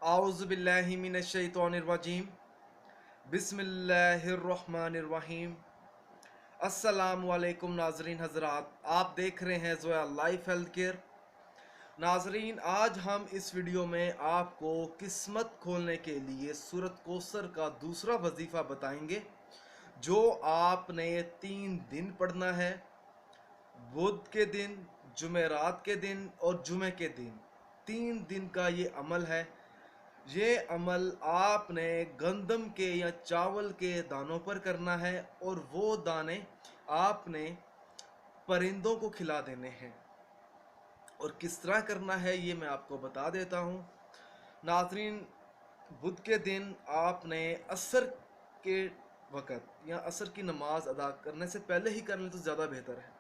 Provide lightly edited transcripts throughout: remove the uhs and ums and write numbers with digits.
आउज़ुबिल्लाहि मिनश्शैतानिर्रजीम बिस्मिल्लाहिर्रहमानिर्रहीम। अस्सलामु अलैकुम नाजरीन हजरात, आप देख रहे हैं ज़ोया लाइफ हेल्थ केयर। नाजरीन, आज हम इस वीडियो में आपको किस्मत खोलने के लिए सूरत कौसर का दूसरा वजीफ़ा बताएंगे, जो आपने 3 दिन पढ़ना है। बुध के दिन, जुमेरात के दिन और जुमे के दिन, 3 दिन का ये अमल है। ये अमल आपने गंदम के या चावल के दानों पर करना है और वो दाने आपने परिंदों को खिला देने हैं। और किस तरह करना है ये मैं आपको बता देता हूँ। नाज़रीन, बुध के दिन आपने असर के वक़्त या असर की नमाज अदा करने से पहले ही कर लें तो ज़्यादा बेहतर है।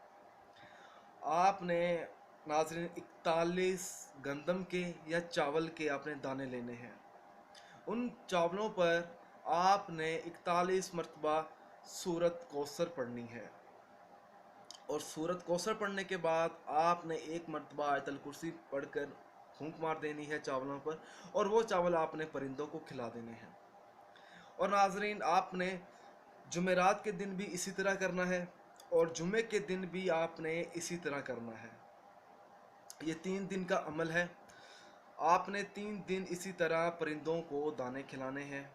आपने नाज़रीन 41 गंदम के या चावल के आपने दाने लेने हैं। उन चावलों पर आपने 41 मरतबा सूरत कौसर पढ़नी है और सूरत कौसर पढ़ने के बाद आपने 1 मरतबा आयतल कुर्सी पढ़कर फूंक मार देनी है चावलों पर, और वो चावल आपने परिंदों को खिला देने हैं। और नाजरीन, आपने जुमेरात के दिन भी इसी तरह करना है और जुमे के दिन भी आपने इसी तरह करना है। ये 3 दिन का अमल है। आपने 3 दिन इसी तरह परिंदों को दाने खिलाने हैं।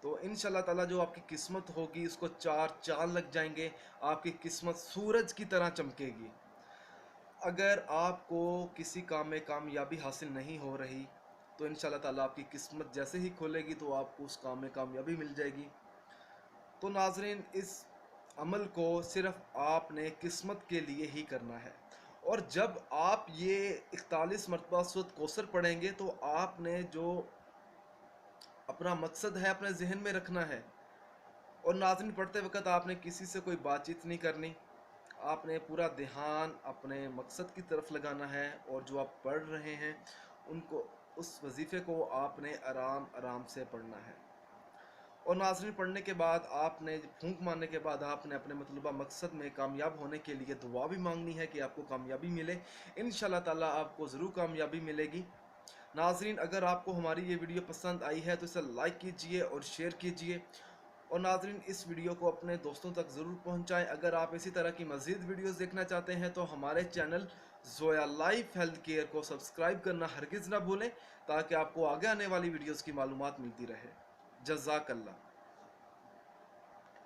तो इंशाल्लाह ताला जो आपकी किस्मत होगी उसको 4 चांद लग जाएंगे। आपकी किस्मत सूरज की तरह चमकेगी। अगर आपको किसी काम में कामयाबी हासिल नहीं हो रही तो इंशाल्लाह ताला आपकी किस्मत जैसे ही खोलेगी तो आपको उस काम में कामयाबी मिल जाएगी। तो नाजरीन, इस अमल को सिर्फ आपने किस्मत के लिए ही करना है। और जब आप ये 41 मरतबा सूरत कौसर पढ़ेंगे तो आपने जो अपना मकसद है अपने जहन में रखना है। और नाज़रीन, पढ़ते वक्त आपने किसी से कोई बातचीत नहीं करनी। आपने पूरा ध्यान अपने मकसद की तरफ लगाना है और जो आप पढ़ रहे हैं उनको, उस वजीफ़े को आपने आराम आराम से पढ़ना है। और नाज़रीन, पढ़ने के बाद आपने फूंक मारने के बाद आपने अपने मतलूबा मकसद में कामयाब होने के लिए दुआ भी मांगनी है कि आपको कामयाबी मिले। इंशाल्लाह ताला आपको ज़रूर कामयाबी मिलेगी। नाज़रीन, अगर आपको हमारी ये वीडियो पसंद आई है तो इसे लाइक कीजिए और शेयर कीजिए। और नाज़रीन, इस वीडियो को अपने दोस्तों तक ज़रूर पहुँचाएँ। अगर आप इसी तरह की मज़ीद वीडियोज़ देखना चाहते हैं तो हमारे channel Zoya life health care को सब्सक्राइब करना हरगिज़ ना भूलें, ताकि आपको आगे आने वाली वीडियोज़ की मालूमात मिलती रहे। जज़ाकल्लाह।